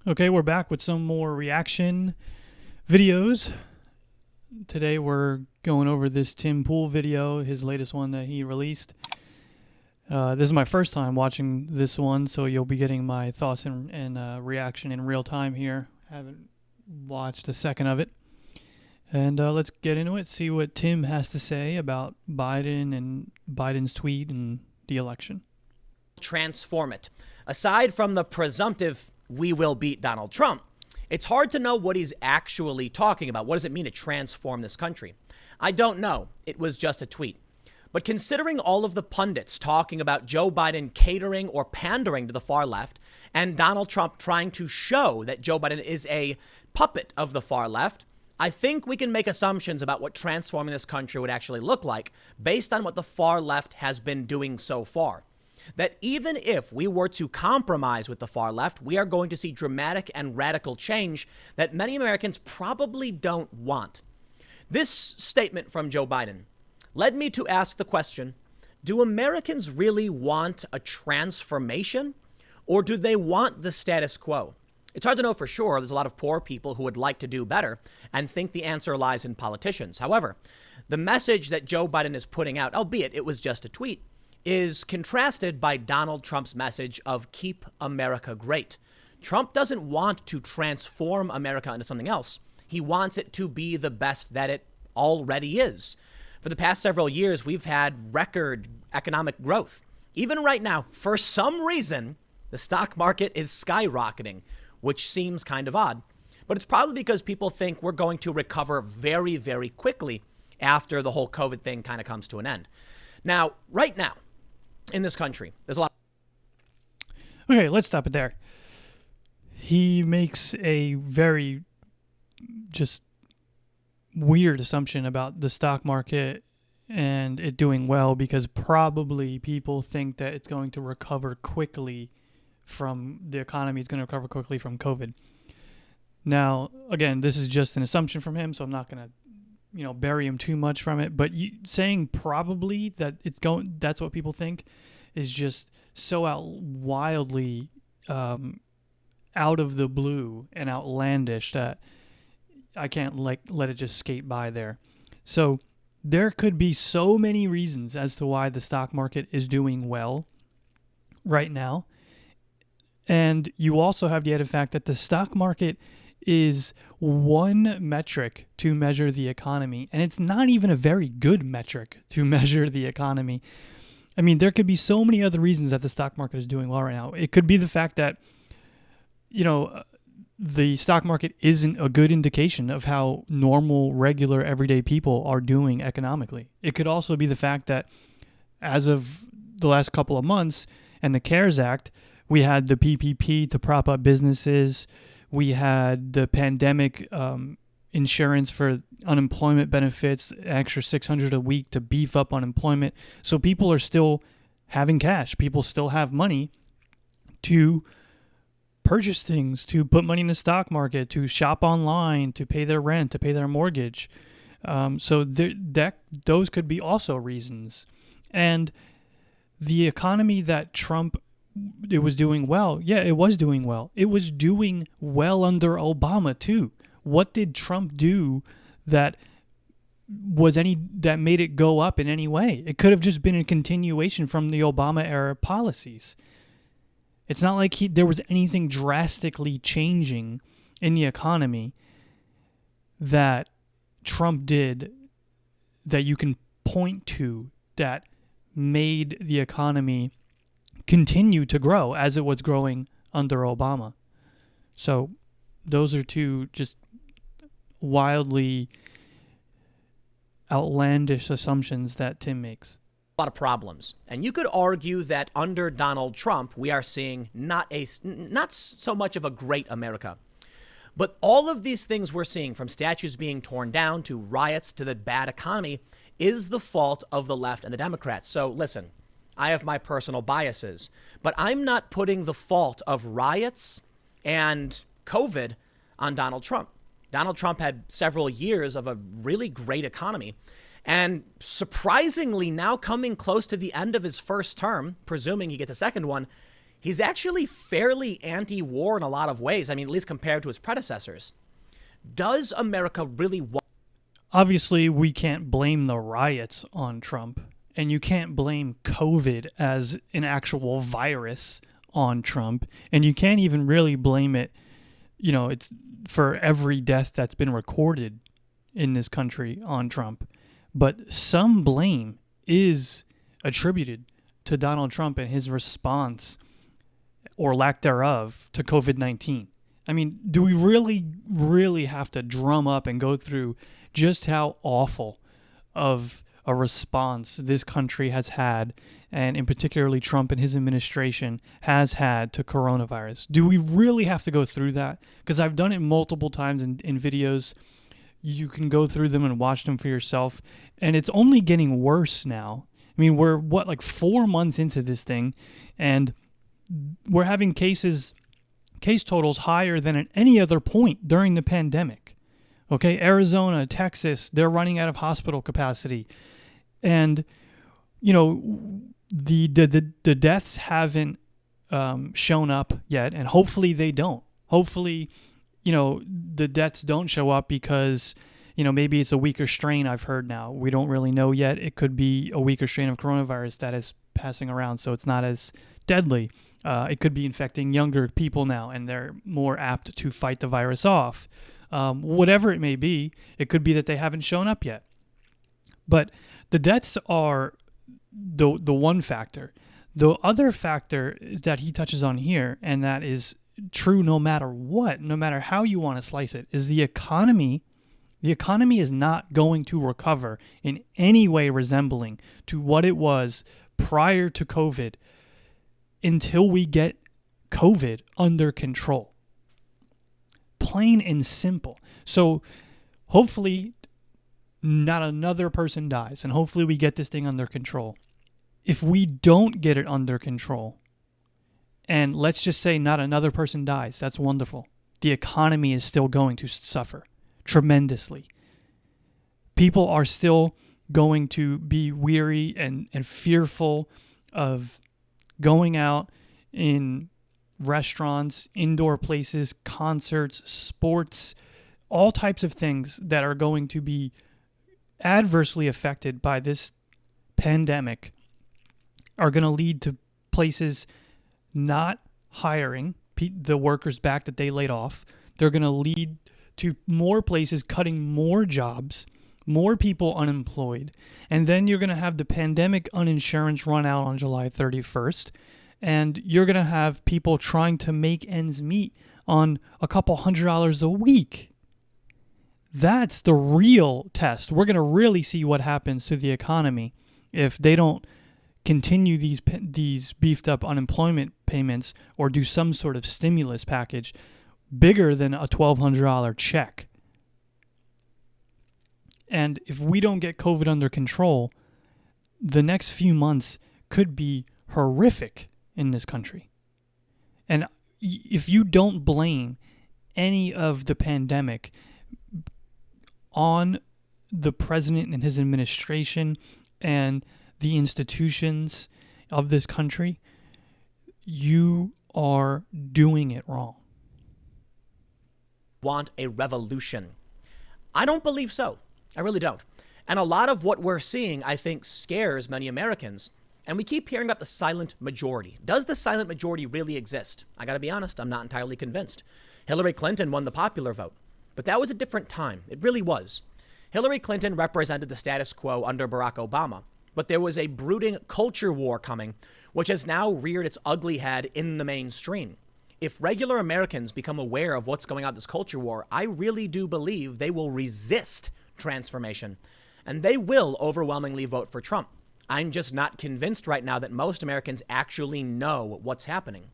Okay, we're back with some more reaction videos. Today we're going over this Tim Pool video, his latest one that he released. This is my first time watching this one, so you'll be getting my thoughts and reaction in real time here. I haven't watched a second of it. And let's get into it, see what Tim has to say about Biden and Biden's tweet and the election. Transform it. Aside from the presumptive, we will beat Donald Trump, it's hard to know what he's actually talking about. What does it mean to transform this country? I don't know. It was just a tweet. But considering all of the pundits talking about Joe Biden catering or pandering to the far left and Donald Trump trying to show that Joe Biden is a puppet of the far left, I think we can make assumptions about what transforming this country would actually look like based on what the far left has been doing so far. That even if we were to compromise with the far left, we are going to see dramatic and radical change that many Americans probably don't want. This statement from Joe Biden led me to ask the question, do Americans really want a transformation, or do they want the status quo? It's hard to know for sure. There's a lot of poor people who would like to do better and think the answer lies in politicians. However, the message that Joe Biden is putting out, albeit it was just a tweet, is contrasted by Donald Trump's message of keep America great. Trump doesn't want to transform America into something else. He wants it to be the best that it already is. For the past several years, we've had record economic growth. Even right now, for some reason, the stock market is skyrocketing, which seems kind of odd. But it's probably because people think we're going to recover very, very quickly after the whole COVID thing kind of comes to an end. Now, right now, in this country, there's a lot. Okay, let's stop it there. He makes a very just weird assumption about the stock market and it doing well because probably people think that it's going to recover quickly from the economy is going to recover quickly from COVID. Now, again, this is just an assumption from him, so I'm not going to bury him too much from it, but saying probably that that's what people think is just so wildly out of the blue and outlandish that I can't let it just skate by there. So there could be so many reasons as to why the stock market is doing well right now. And you also have the added fact that the stock market is one metric to measure the economy, and it's not even a very good metric to measure the economy. I mean, there could be so many other reasons that the stock market is doing well right now. It could be the fact that, the stock market isn't a good indication of how normal, regular, everyday people are doing economically. It could also be the fact that as of the last couple of months and the CARES Act, we had the PPP to prop up businesses. We had the pandemic insurance for unemployment benefits, extra $600 a week to beef up unemployment. So people are still having cash. People still have money to purchase things, to put money in the stock market, to shop online, to pay their rent, to pay their mortgage. So those could be also reasons. And the economy that Trump it was doing well. Yeah, it was doing well. It was doing well under Obama too. What did Trump do that made it go up in any way? It could have just been a continuation from the Obama era policies. It's not like there was anything drastically changing in the economy that Trump did that you can point to that made the economy continue to grow as it was growing under Obama. So those are two just wildly outlandish assumptions that Tim makes. A lot of problems. And you could argue that under Donald Trump, we are seeing not so much of a great America. But all of these things we're seeing, from statues being torn down to riots to the bad economy, is the fault of the left and the Democrats. So listen, I have my personal biases, but I'm not putting the fault of riots and COVID on Donald Trump. Donald Trump had several years of a really great economy. And surprisingly, now coming close to the end of his first term, presuming he gets a second one, He's actually fairly anti-war in a lot of ways. I mean, at least compared to his predecessors. Does America really want... Obviously, we can't blame the riots on Trump, and you can't blame COVID as an actual virus on Trump, and you can't even really blame it, it's for every death that's been recorded in this country on Trump. But some blame is attributed to Donald Trump and his response, or lack thereof, to COVID-19. I mean, do we really, really have to drum up and go through just how awful of a response this country has had, and in particularly Trump and his administration has had to coronavirus? Do we really have to go through that? Because I've done it multiple times in videos. You can go through them and watch them for yourself, and it's only getting worse now. I mean, we're, 4 months into this thing, and we're having case totals higher than at any other point during the pandemic. Okay, Arizona, Texas, they're running out of hospital capacity. And, the deaths haven't shown up yet, and hopefully they don't. Hopefully, the deaths don't show up because, maybe it's a weaker strain. I've heard now. We don't really know yet. It could be a weaker strain of coronavirus that is passing around, so it's not as deadly. It could be infecting younger people now, and they're more apt to fight the virus off. Whatever it may be, it could be that they haven't shown up yet. But the deaths are the one factor. The other factor that he touches on here, and that is true no matter what, no matter how you want to slice it, is the economy. The economy is not going to recover in any way resembling to what it was prior to COVID until we get COVID under control. Plain and simple. So hopefully not another person dies, and hopefully we get this thing under control. If we don't get it under control, and let's just say not another person dies, that's wonderful. The economy is still going to suffer tremendously. People are still going to be weary and fearful of going out in restaurants, indoor places, concerts, sports, all types of things that are going to be adversely affected by this pandemic are going to lead to places not hiring the workers back that they laid off. They're going to lead to more places cutting more jobs, more people unemployed, and then you're going to have the pandemic uninsurance run out on July 31st, and you're going to have people trying to make ends meet on a couple $100 a week. That's the real test. We're going to really see what happens to the economy if they don't continue these beefed up unemployment payments or do some sort of stimulus package bigger than a $1,200 check. And if we don't get COVID under control, the next few months could be horrific in this country. And if you don't blame any of the pandemic on the president and his administration and the institutions of this country, you are doing it wrong. Want a revolution? I don't believe so. I really don't. And a lot of what we're seeing, I think, scares many Americans. And we keep hearing about the silent majority. Does the silent majority really exist? I got to be honest, I'm not entirely convinced. Hillary Clinton won the popular vote, but that was a different time. It really was. Hillary Clinton represented the status quo under Barack Obama, but there was a brooding culture war coming, which has now reared its ugly head in the mainstream. If regular Americans become aware of what's going on in this culture war, I really do believe they will resist transformation, and they will overwhelmingly vote for Trump. I'm just not convinced right now that most Americans actually know what's happening.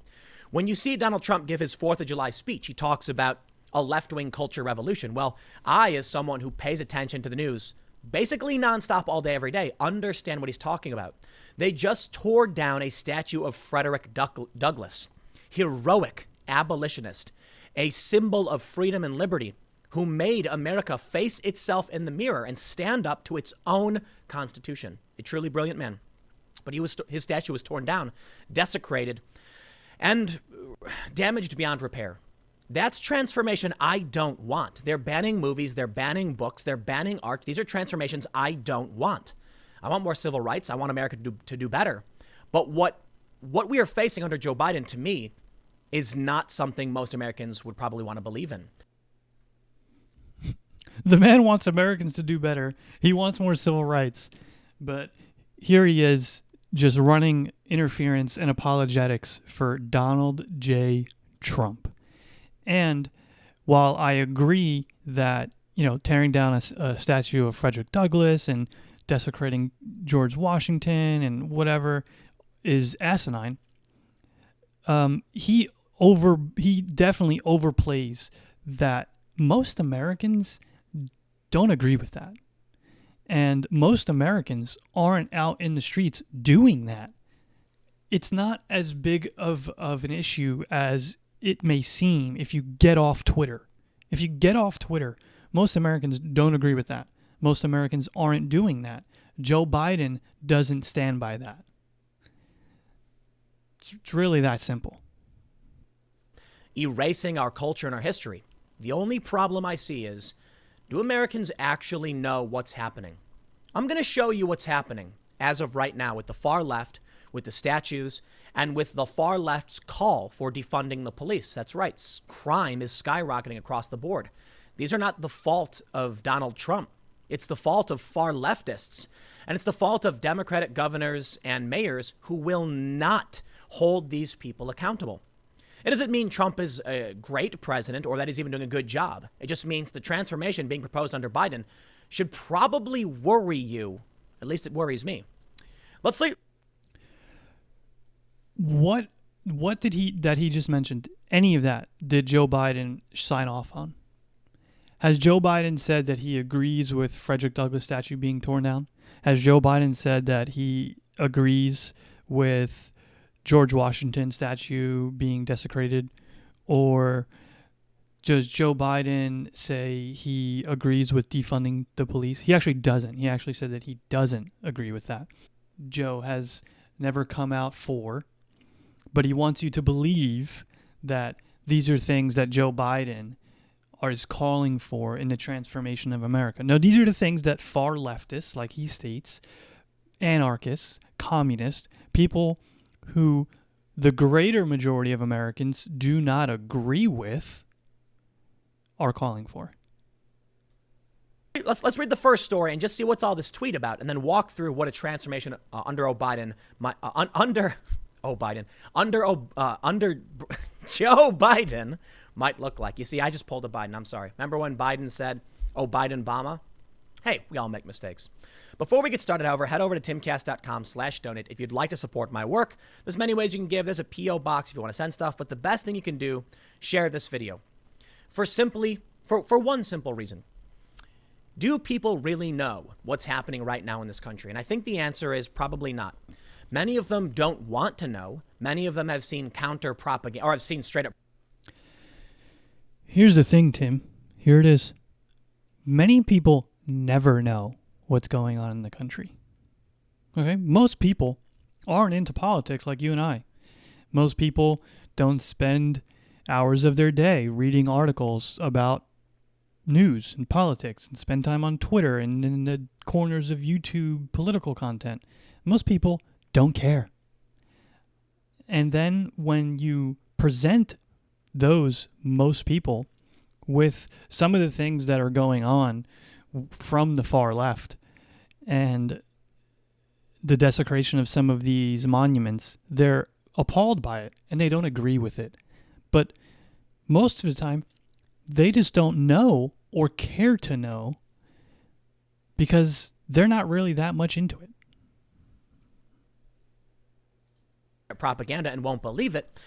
When you see Donald Trump give his 4th of July speech, he talks about a left-wing culture revolution. Well, I, as someone who pays attention to the news basically nonstop all day, every day, understand what he's talking about. They just tore down a statue of Frederick Douglass, heroic abolitionist, a symbol of freedom and liberty, who made America face itself in the mirror and stand up to its own constitution. A truly brilliant man. But his statue was torn down, desecrated, and damaged beyond repair. That's transformation I don't want. They're banning movies, they're banning books, they're banning art. These are transformations I don't want. I want more civil rights. I want America to do better. But what we are facing under Joe Biden, to me, is not something most Americans would probably want to believe in. The man wants Americans to do better. He wants more civil rights. But here he is just running interference and apologetics for Donald J. Trump. And while I agree that, tearing down a statue of Frederick Douglass and desecrating George Washington and whatever is asinine, he definitely overplays that most Americans don't agree with that. And most Americans aren't out in the streets doing that. It's not as big of an issue as it may seem if you get off Twitter. If you get off Twitter, most Americans don't agree with that. Most Americans aren't doing that. Joe Biden doesn't stand by that. It's really that simple. Erasing our culture and our history. The only problem I see is, do Americans actually know what's happening? I'm going to show you what's happening as of right now with the far left, with the statues, and with the far left's call for defunding the police. That's right. Crime is skyrocketing across the board. These are not the fault of Donald Trump. It's the fault of far leftists. And it's the fault of Democratic governors and mayors who will not hold these people accountable. It doesn't mean Trump is a great president or that he's even doing a good job. It just means the transformation being proposed under Biden should probably worry you. At least it worries me. Let's see. What did he just mentioned? Any of that did Joe Biden sign off on? Has Joe Biden said that he agrees with Frederick Douglass statue being torn down? Has Joe Biden said that he agrees with George Washington statue being desecrated? Or does Joe Biden say he agrees with defunding the police? He actually doesn't. He actually said that he doesn't agree with that. Joe has never come out for, but he wants you to believe that these are things that Joe Biden is calling for in the transformation of America. No, these are the things that far leftists, like he states, anarchists, communists, people who the greater majority of Americans do not agree with, are calling for. Let's read the first story and just see what's all this tweet about, and then walk through what a transformation under Joe Biden might look like. You see, I just pulled a Biden. I'm sorry. Remember when Biden said, "Oh, Biden-Bama"? Hey, we all make mistakes. Before we get started, however, head over to timcast.com/donate if you'd like to support my work. There's many ways you can give. There's a P.O. box if you want to send stuff. But the best thing you can do, share this video. For one simple reason. Do people really know what's happening right now in this country? And I think the answer is probably not. Many of them don't want to know. Many of them have seen counter propaganda, or have seen straight up. Here's the thing, Tim. Here it is. Many people never know what's going on in the country. Okay? Most people aren't into politics like you and I. Most people don't spend hours of their day reading articles about news and politics and spend time on Twitter and in the corners of YouTube political content. Most people don't care. And then when you present those most people with some of the things that are going on from the far left and the desecration of some of these monuments, they're appalled by it and they don't agree with it. But most of the time, they just don't know or care to know because they're not really that much into it. Propaganda and won't believe it.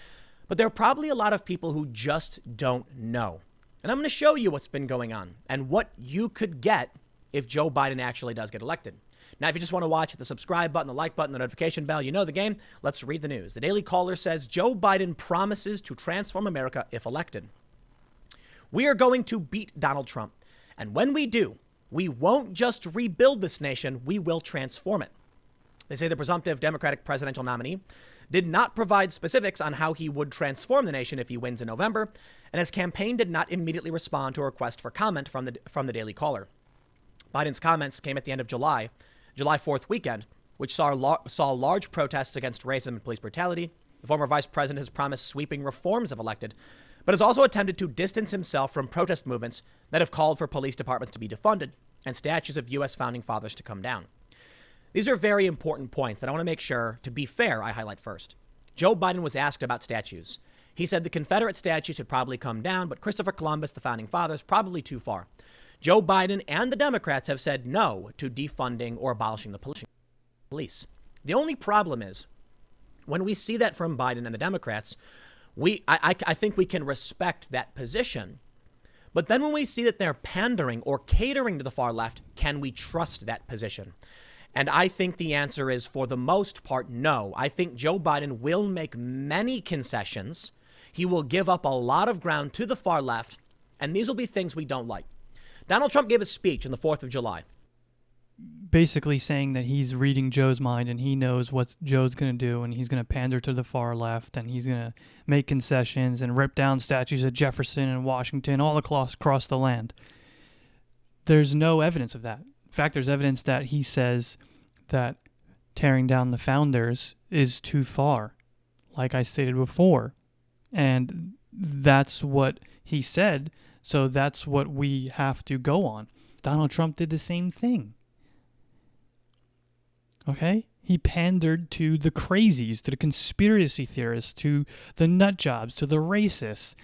But there are probably a lot of people who just don't know. And I'm going to show you what's been going on and what you could get if Joe Biden actually does get elected. Now, if you just want to watch, hit the subscribe button, the like button, the notification bell. You know the game. Let's read the news. The Daily Caller says Joe Biden promises to transform America if elected. We are going to beat Donald Trump. And when we do, we won't just rebuild this nation, we will transform it. They say the presumptive Democratic presidential nominee did not provide specifics on how he would transform the nation if he wins in November, and his campaign did not immediately respond to a request for comment from the Daily Caller. Biden's comments came at the end of July 4th weekend, which saw large protests against racism and police brutality. The former vice president has promised sweeping reforms if elected, but has also attempted to distance himself from protest movements that have called for police departments to be defunded and statues of U.S. founding fathers to come down. These are very important points that I want to make sure, to be fair, I highlight first. Joe Biden was asked about statues. He said the Confederate statue should probably come down, but Christopher Columbus, the founding fathers, probably too far. Joe Biden and the Democrats have said no to defunding or abolishing the police. The only problem is, when we see that from Biden and the Democrats, I think we can respect that position. But then when we see that they're pandering or catering to the far left, can we trust that position? And I think the answer is, for the most part, no. I think Joe Biden will make many concessions. He will give up a lot of ground to the far left, and these will be things we don't like. Donald Trump gave a speech on the 4th of July. Basically saying that he's reading Joe's mind and he knows what Joe's going to do, and he's going to pander to the far left, and he's going to make concessions and rip down statues of Jefferson and Washington all across the land. There's no evidence of that. In fact, there's evidence that he says that tearing down the founders is too far, like I stated before. And that's what he said, so that's what we have to go on. Donald Trump did the same thing. Okay? He pandered to the crazies, to the conspiracy theorists, to the nut jobs, to the racists.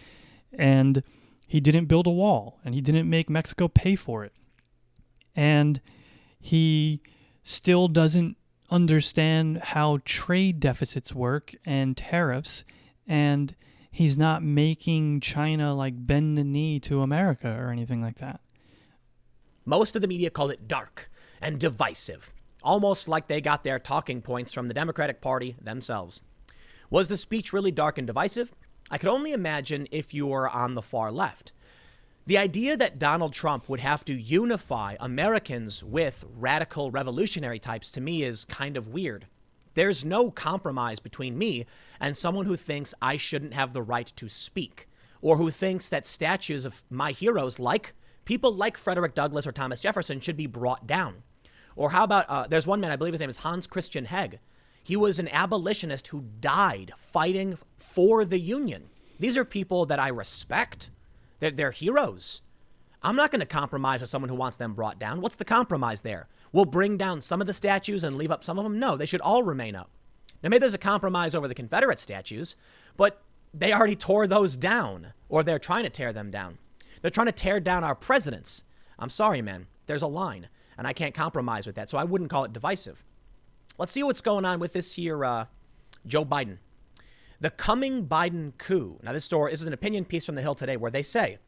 And he didn't build a wall, and he didn't make Mexico pay for it. And he still doesn't understand how trade deficits work and tariffs, and he's not making China like bend the knee to America or anything like that. Most of the media called it dark and divisive, almost like they got their talking points from the Democratic Party themselves. Was the speech really dark and divisive? I could only imagine if you were on the far left. The idea that Donald Trump would have to unify Americans with radical revolutionary types, to me, is kind of weird. There's no compromise between me and someone who thinks I shouldn't have the right to speak, or who thinks that statues of my heroes, like people like Frederick Douglass or Thomas Jefferson, should be brought down. Or how about, there's one man, I believe his name is Hans Christian Heg. He was an abolitionist who died fighting for the Union. These are people that I respect. They're heroes. I'm not going to compromise with someone who wants them brought down. What's the compromise there? We'll bring down some of the statues and leave up some of them? No, they should all remain up. Now, maybe there's a compromise over the Confederate statues, but they already tore those down, or they're trying to tear them down. They're trying to tear down our presidents. I'm sorry, man. There's a line, and I can't compromise with that, so I wouldn't call it divisive. Let's see what's going on with this here Joe Biden. The coming Biden coup. Now, this is an opinion piece from The Hill today where they say,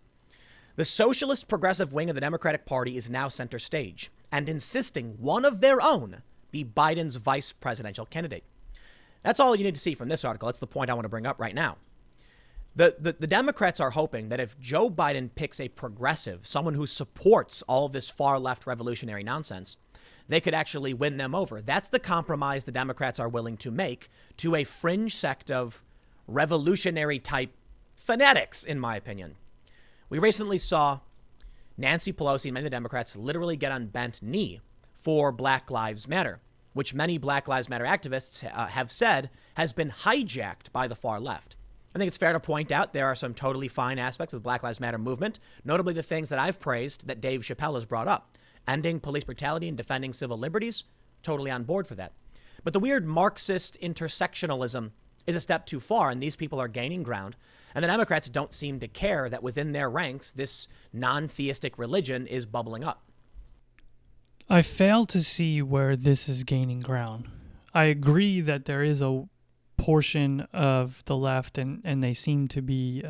the socialist progressive wing of the Democratic Party is now center stage and insisting one of their own be Biden's vice presidential candidate. That's all you need to see from this article. That's the point I want to bring up right now. The Democrats are hoping that if Joe Biden picks a progressive, someone who supports all of this far left revolutionary nonsense, they could actually win them over. That's the compromise the Democrats are willing to make to a fringe sect of revolutionary type fanatics, in my opinion. We recently saw Nancy Pelosi and many of the Democrats literally get on bent knee for Black Lives Matter, which many Black Lives Matter activists have said has been hijacked by the far left. I think it's fair to point out there are some totally fine aspects of the Black Lives Matter movement, notably the things that I've praised that Dave Chappelle has brought up. Ending police brutality and defending civil liberties, totally on board for that. But the weird Marxist intersectionalism is a step too far, and these people are gaining ground. And the Democrats don't seem to care that within their ranks, this non-theistic religion is bubbling up. I fail to see where this is gaining ground. I agree that there is a portion of the left, and they seem to be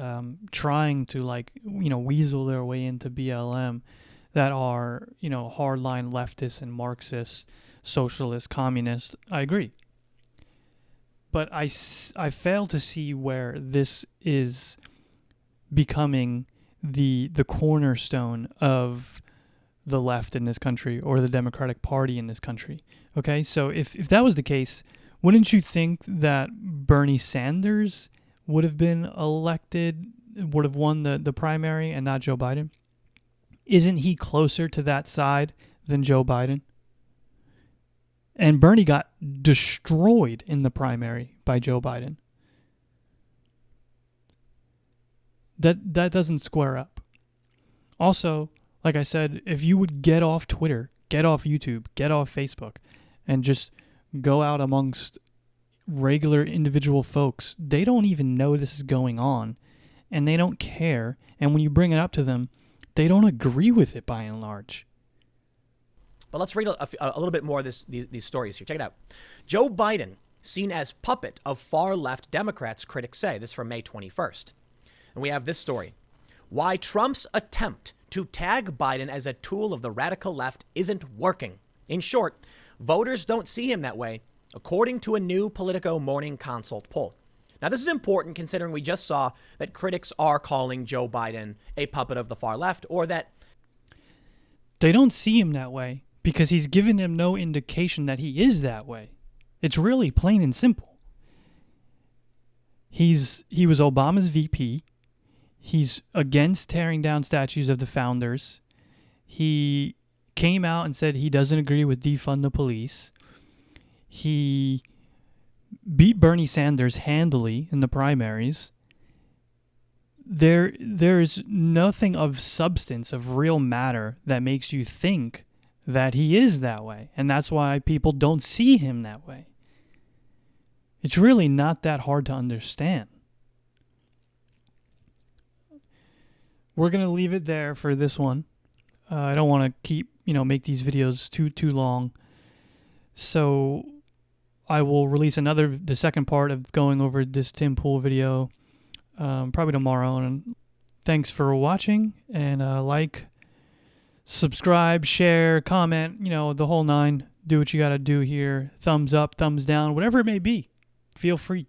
trying to weasel their way into BLM, that are, hardline leftists and Marxists, socialists, communists. I agree. But I fail to see where this is becoming the cornerstone of the left in this country or the Democratic Party in this country. Okay, so if that was the case, Wouldn't you think that Bernie Sanders would have been elected, would have won the primary and not Joe Biden? Isn't he closer to that side than Joe Biden? And Bernie got destroyed in the primary by Joe Biden. That doesn't square up. Also, like I said, if you would get off Twitter, get off YouTube, get off Facebook, and just go out amongst regular individual folks, they don't even know this is going on, and they don't care. And when you bring it up to them, they don't agree with it by and large. But let's read a little bit more of these stories here. Check it out. Joe Biden, seen as puppet of far-left Democrats, critics say. This is from May 21st. And we have this story. Why Trump's attempt to tag Biden as a tool of the radical left isn't working. In short, voters don't see him that way, according to a new Politico Morning Consult poll. Now, this is important considering we just saw that critics are calling Joe Biden a puppet of the far left, or that they don't see him that way because he's given them no indication that he is that way. It's really plain and simple. He was Obama's VP. He's against tearing down statues of the founders. He came out and said he doesn't agree with defund the police. He beat Bernie Sanders handily in the primaries. There is nothing of substance, of real matter, that makes you think that he is that way. And that's why people don't see him that way. It's really not that hard to understand. We're going to leave it there for this one. I don't want to make these videos too long. So I will release the second part of going over this Tim Pool video probably tomorrow. And thanks for watching, and like, subscribe, share, comment, the whole nine. Do what you got to do here. Thumbs up, thumbs down, whatever it may be. Feel free.